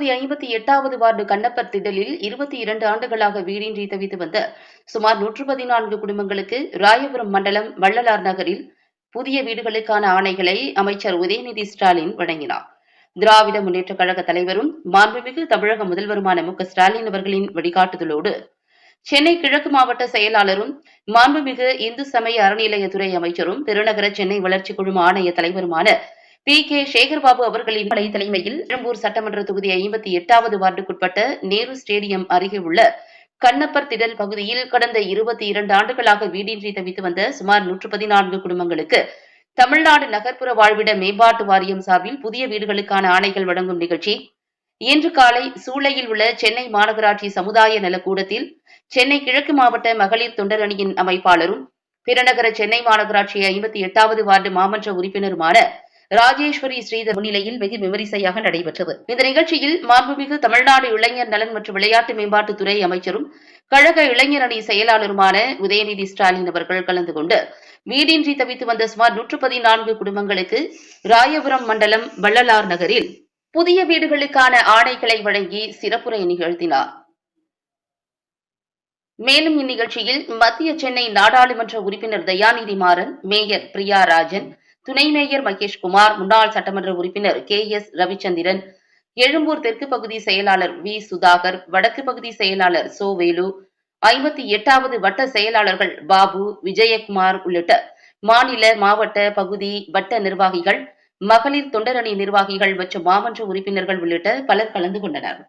258வது ward Kannappar திடலில் 22 ஆண்டுகளாக வீடின்றி தவித்து வந்த சுமார் 114 குடும்பங்களுக்கு ராயபுரம் மண்டலம் வள்ளலார் நகரில் புதிய வீடுகளுக்கான ஆணைகளை அமைச்சர் உதயநிதி ஸ்டாலின் வழங்கினார். திராவிட முன்னேற்றக் கழக தலைவரும் மாண்புமிகு தமிழக முதல்வருமான மு.க.ஸ்டாலின் அவர்களின் வழிகாட்டுதலோடு சென்னை கிழக்கு மாவட்ட செயலாளரும் மாண்புமிகு இந்து சமய அறநிலையத்துறை அமைச்சரும் பெருநகர சென்னை வளர்ச்சிக் குழும ஆணைய தலைவருமான பி.கே. சேகர்பாபு அவர்களின் தலைமையில் எழும்பூர் சட்டமன்ற தொகுதி 58வது வார்டுக்குட்பட்ட நேரு ஸ்டேடியம் அருகே உள்ள கண்ணப்பர் திடல் பகுதியில் கடந்த 22 ஆண்டுகளாக வீடின்றி தவித்து வந்த சுமார் 114 குடும்பங்களுக்கு தமிழ்நாடு நகர்ப்புற வாழ்விட மேம்பாட்டு வாரியம் சார்பில் புதிய வீடுகளுக்கான ஆணைகள் வழங்கும் நிகழ்ச்சி இன்று காலை சூளையில் உள்ள சென்னை மாநகராட்சி சமுதாய நலக்கூடத்தில் சென்னை கிழக்கு மாவட்ட மகளிர் தொண்டர் அணியின் அமைப்பாளரும் பிறநகர சென்னை மாநகராட்சி 58வது வார்டு மாமன்ற உறுப்பினருமான ராஜேஸ்வரி ஸ்ரீதர் முன்னிலையில் வெகு விமரிசையாக நடைபெற்றது. இந்த நிகழ்ச்சியில் மாண்புமிகு தமிழ்நாடு இளைஞர் நலன் மற்றும் விளையாட்டு மேம்பாட்டுத்துறை அமைச்சரும் கழக இளைஞர் அணி செயலாளருமான உதயநிதி ஸ்டாலின் அவர்கள் கலந்து கொண்டு வீடின்றி தவித்து வந்த சுமார் 114 குடும்பங்களுக்கு ராயபுரம் மண்டலம் வள்ளலார் நகரில் புதிய வீடுகளுக்கான ஆணைகளை வழங்கி சிறப்புரை நிகழ்த்தினார். மேலும் இந்நிகழ்ச்சியில் மத்திய சென்னை நாடாளுமன்ற உறுப்பினர் தயாநிதி மாறன், மேயர் பிரியா ராஜன், துணை மேயர் மகேஷ்குமார், முன்னாள் சட்டமன்ற உறுப்பினர் கே.எஸ். ரவிச்சந்திரன், எழும்பூர் தெற்கு பகுதி செயலாளர் வி. சுதாகர், வடக்கு பகுதி செயலாளர் சோ. வேலு, 58வது வட்ட செயலாளர்கள் பாபு, விஜயகுமார் உள்ளிட்ட மாநில, மாவட்ட, பகுதி, வட்ட நிர்வாகிகள், மகளிர் தொண்டரணி நிர்வாகிகள் மற்றும் மாமன்ற உறுப்பினர்கள் உள்ளிட்ட பலர் கலந்து கொண்டனர்.